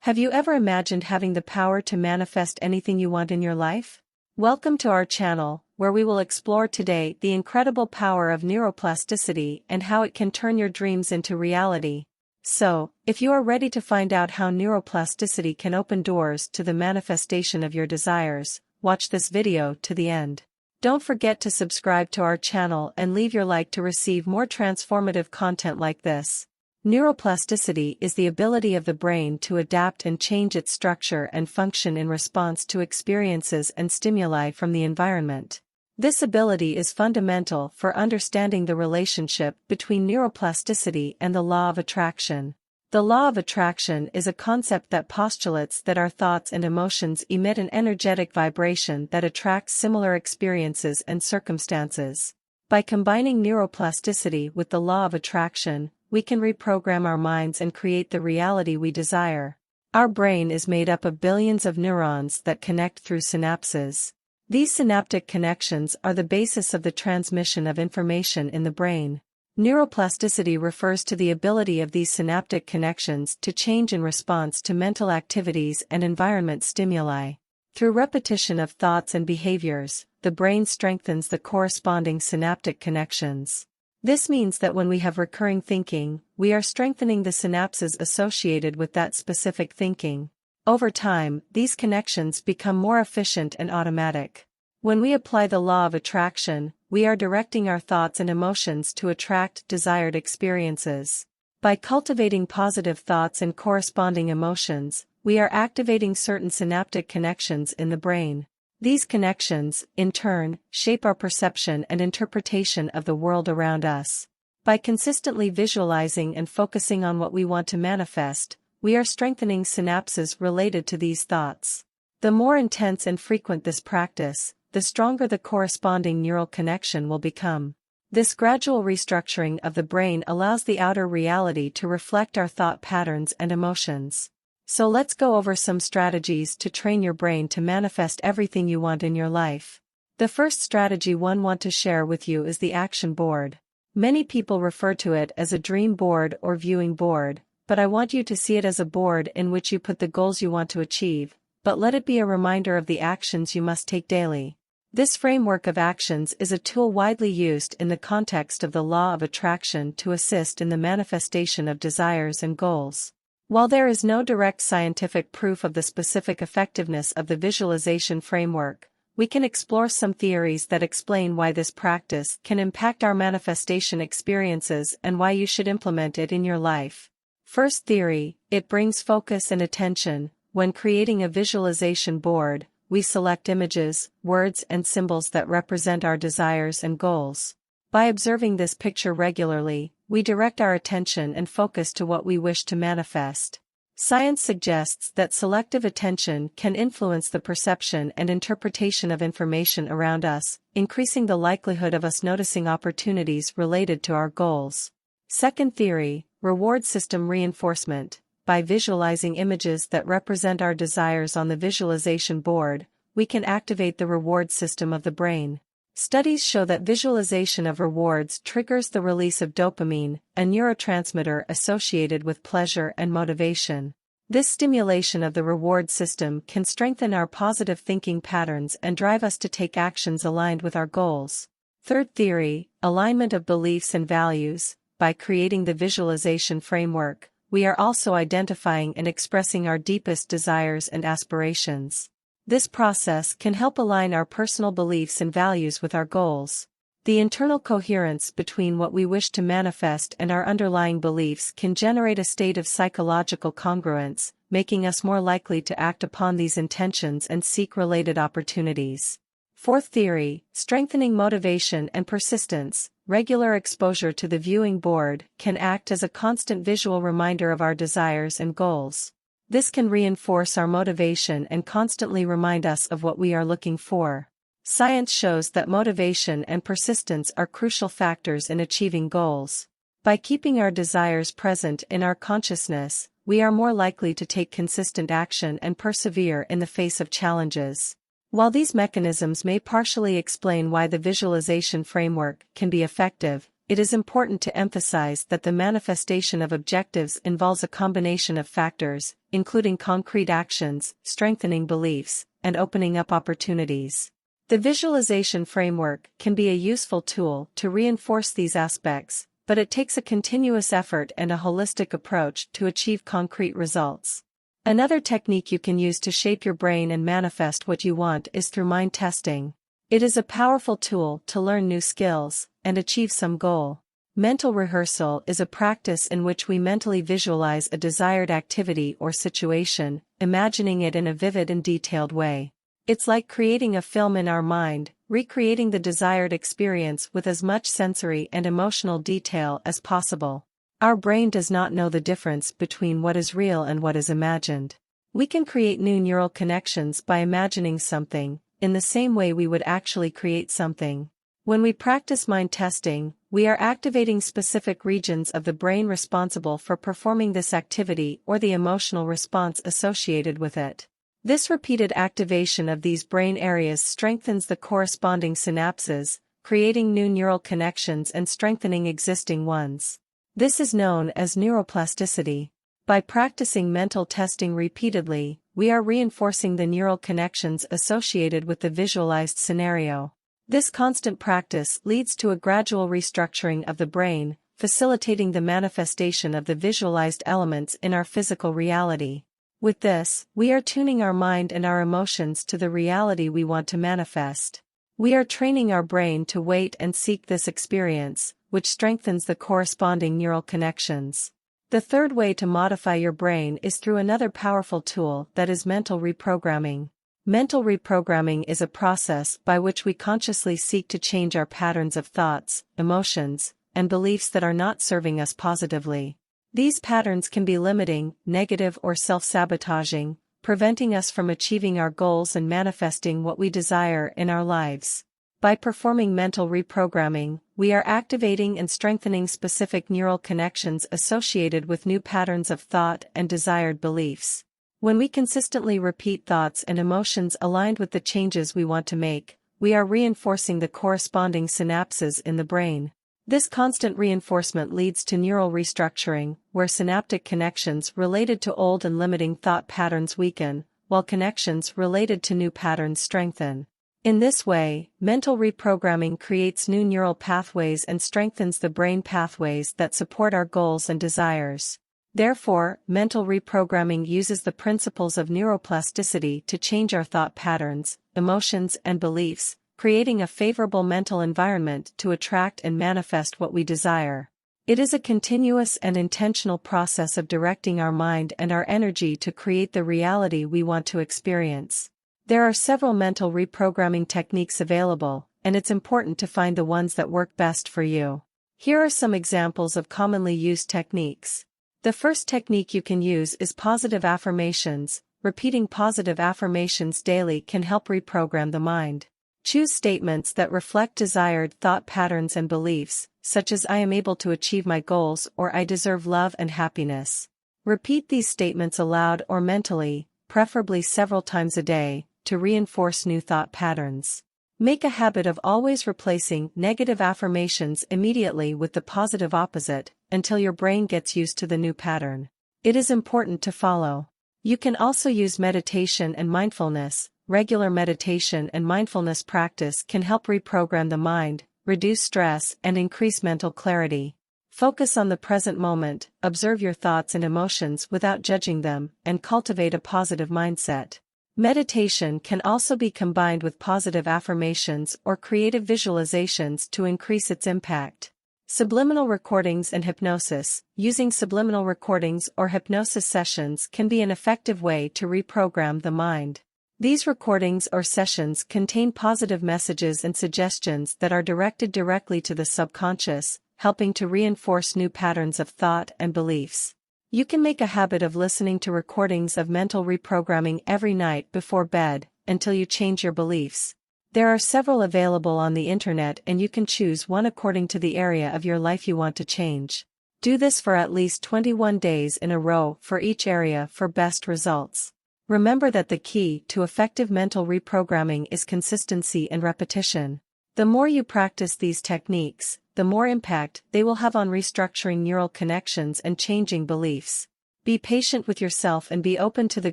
Have you ever imagined having the power to manifest anything you want in your life? Welcome to our channel, where we will explore today the incredible power of neuroplasticity and how it can turn your dreams into reality. So, if you are ready to find out how neuroplasticity can open doors to the manifestation of your desires, watch this video to the end. Don't forget to subscribe to our channel and leave your like to receive more transformative content like this. Neuroplasticity is the ability of the brain to adapt and change its structure and function in response to experiences and stimuli from the environment. This ability is fundamental for understanding the relationship between neuroplasticity and the law of attraction. The law of attraction is a concept that postulates that our thoughts and emotions emit an energetic vibration that attracts similar experiences and circumstances. By combining neuroplasticity with the law of attraction, we can reprogram our minds and create the reality we desire. Our brain is made up of billions of neurons that connect through synapses. These synaptic connections are the basis of the transmission of information in the brain. Neuroplasticity refers to the ability of these synaptic connections to change in response to mental activities and environment stimuli. Through repetition of thoughts and behaviors, the brain strengthens the corresponding synaptic connections. This means that when we have recurring thinking, we are strengthening the synapses associated with that specific thinking. Over time, these connections become more efficient and automatic. When we apply the law of attraction, we are directing our thoughts and emotions to attract desired experiences. By cultivating positive thoughts and corresponding emotions, we are activating certain synaptic connections in the brain. These connections, in turn, shape our perception and interpretation of the world around us. By consistently visualizing and focusing on what we want to manifest, we are strengthening synapses related to these thoughts. The more intense and frequent this practice, the stronger the corresponding neural connection will become. This gradual restructuring of the brain allows the outer reality to reflect our thought patterns and emotions. So let's go over some strategies to train your brain to manifest everything you want in your life. The first strategy I want to share with you is the action board. Many people refer to it as a dream board or viewing board, but I want you to see it as a board in which you put the goals you want to achieve, but let it be a reminder of the actions you must take daily. This framework of actions is a tool widely used in the context of the law of attraction to assist in the manifestation of desires and goals. While there is no direct scientific proof of the specific effectiveness of the visualization framework, we can explore some theories that explain why this practice can impact our manifestation experiences and why you should implement it in your life. First theory, it brings focus and attention. When creating a visualization board, we select images, words, and symbols that represent our desires and goals. By observing this picture regularly, we direct our attention and focus to what we wish to manifest. Science suggests that selective attention can influence the perception and interpretation of information around us, increasing the likelihood of us noticing opportunities related to our goals. Second theory, reward system reinforcement. By visualizing images that represent our desires on the visualization board, we can activate the reward system of the brain. Studies show that visualization of rewards triggers the release of dopamine, a neurotransmitter associated with pleasure and motivation. This stimulation of the reward system can strengthen our positive thinking patterns and drive us to take actions aligned with our goals. Third theory, alignment of beliefs and values. By creating the visualization framework, we are also identifying and expressing our deepest desires and aspirations. This process can help align our personal beliefs and values with our goals. The internal coherence between what we wish to manifest and our underlying beliefs can generate a state of psychological congruence, making us more likely to act upon these intentions and seek related opportunities. Fourth theory, strengthening motivation and persistence. Regular exposure to the viewing board can act as a constant visual reminder of our desires and goals. This can reinforce our motivation and constantly remind us of what we are looking for. Science shows that motivation and persistence are crucial factors in achieving goals. By keeping our desires present in our consciousness, we are more likely to take consistent action and persevere in the face of challenges. While these mechanisms may partially explain why the visualization framework can be effective, it is important to emphasize that the manifestation of objectives involves a combination of factors, including concrete actions, strengthening beliefs, and opening up opportunities. The visualization framework can be a useful tool to reinforce these aspects, but it takes a continuous effort and a holistic approach to achieve concrete results. Another technique you can use to shape your brain and manifest what you want is through mind testing. It is a powerful tool to learn new skills and achieve some goal. Mental rehearsal is a practice in which we mentally visualize a desired activity or situation, imagining it in a vivid and detailed way. It's like creating a film in our mind, recreating the desired experience with as much sensory and emotional detail as possible. Our brain does not know the difference between what is real and what is imagined. We can create new neural connections by imagining something, in the same way we would actually create something. When we practice mind testing, we are activating specific regions of the brain responsible for performing this activity or the emotional response associated with it. This repeated activation of these brain areas strengthens the corresponding synapses, creating new neural connections and strengthening existing ones. This is known as neuroplasticity. By practicing mental testing repeatedly, we are reinforcing the neural connections associated with the visualized scenario. This constant practice leads to a gradual restructuring of the brain, facilitating the manifestation of the visualized elements in our physical reality. With this, we are tuning our mind and our emotions to the reality we want to manifest. We are training our brain to wait and seek this experience, which strengthens the corresponding neural connections. The third way to modify your brain is through another powerful tool, that is mental reprogramming. Mental reprogramming is a process by which we consciously seek to change our patterns of thoughts, emotions, and beliefs that are not serving us positively. These patterns can be limiting, negative, or self-sabotaging, preventing us from achieving our goals and manifesting what we desire in our lives. By performing mental reprogramming, we are activating and strengthening specific neural connections associated with new patterns of thought and desired beliefs. When we consistently repeat thoughts and emotions aligned with the changes we want to make, we are reinforcing the corresponding synapses in the brain. This constant reinforcement leads to neural restructuring, where synaptic connections related to old and limiting thought patterns weaken, while connections related to new patterns strengthen. In this way, mental reprogramming creates new neural pathways and strengthens the brain pathways that support our goals and desires. Therefore, mental reprogramming uses the principles of neuroplasticity to change our thought patterns, emotions, and beliefs, creating a favorable mental environment to attract and manifest what we desire. It is a continuous and intentional process of directing our mind and our energy to create the reality we want to experience. There are several mental reprogramming techniques available, and it's important to find the ones that work best for you. Here are some examples of commonly used techniques. The first technique you can use is positive affirmations. Repeating positive affirmations daily can help reprogram the mind. Choose statements that reflect desired thought patterns and beliefs, such as "I am able to achieve my goals" or "I deserve love and happiness." Repeat these statements aloud or mentally, preferably several times a day, to reinforce new thought patterns. Make a habit of always replacing negative affirmations immediately with the positive opposite, until your brain gets used to the new pattern. It is important to follow. You can also use meditation and mindfulness. Regular meditation and mindfulness practice can help reprogram the mind, reduce stress, and increase mental clarity. Focus on the present moment, observe your thoughts and emotions without judging them, and cultivate a positive mindset. Meditation can also be combined with positive affirmations or creative visualizations to increase its impact. Subliminal recordings and hypnosis. Using subliminal recordings or hypnosis sessions can be an effective way to reprogram the mind. These recordings or sessions contain positive messages and suggestions that are directed directly to the subconscious, helping to reinforce new patterns of thought and beliefs. You can make a habit of listening to recordings of mental reprogramming every night before bed, until you change your beliefs. There are several available on the internet, and you can choose one according to the area of your life you want to change. Do this for at least 21 days in a row for each area for best results. Remember that the key to effective mental reprogramming is consistency and repetition. The more you practice these techniques, the more impact they will have on restructuring neural connections and changing beliefs. Be patient with yourself and be open to the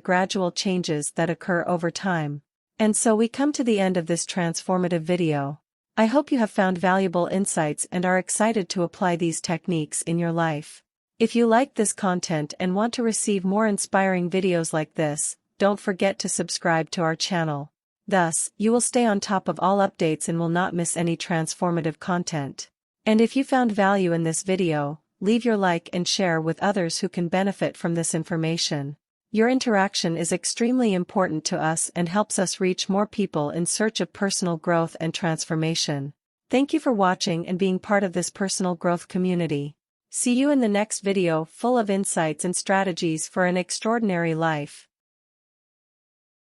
gradual changes that occur over time. And so we come to the end of this transformative video. I hope you have found valuable insights and are excited to apply these techniques in your life. If you like this content and want to receive more inspiring videos like this, don't forget to subscribe to our channel. Thus, you will stay on top of all updates and will not miss any transformative content. And if you found value in this video, leave your like and share with others who can benefit from this information. Your interaction is extremely important to us and helps us reach more people in search of personal growth and transformation. Thank you for watching and being part of this personal growth community. See you in the next video full of insights and strategies for an extraordinary life.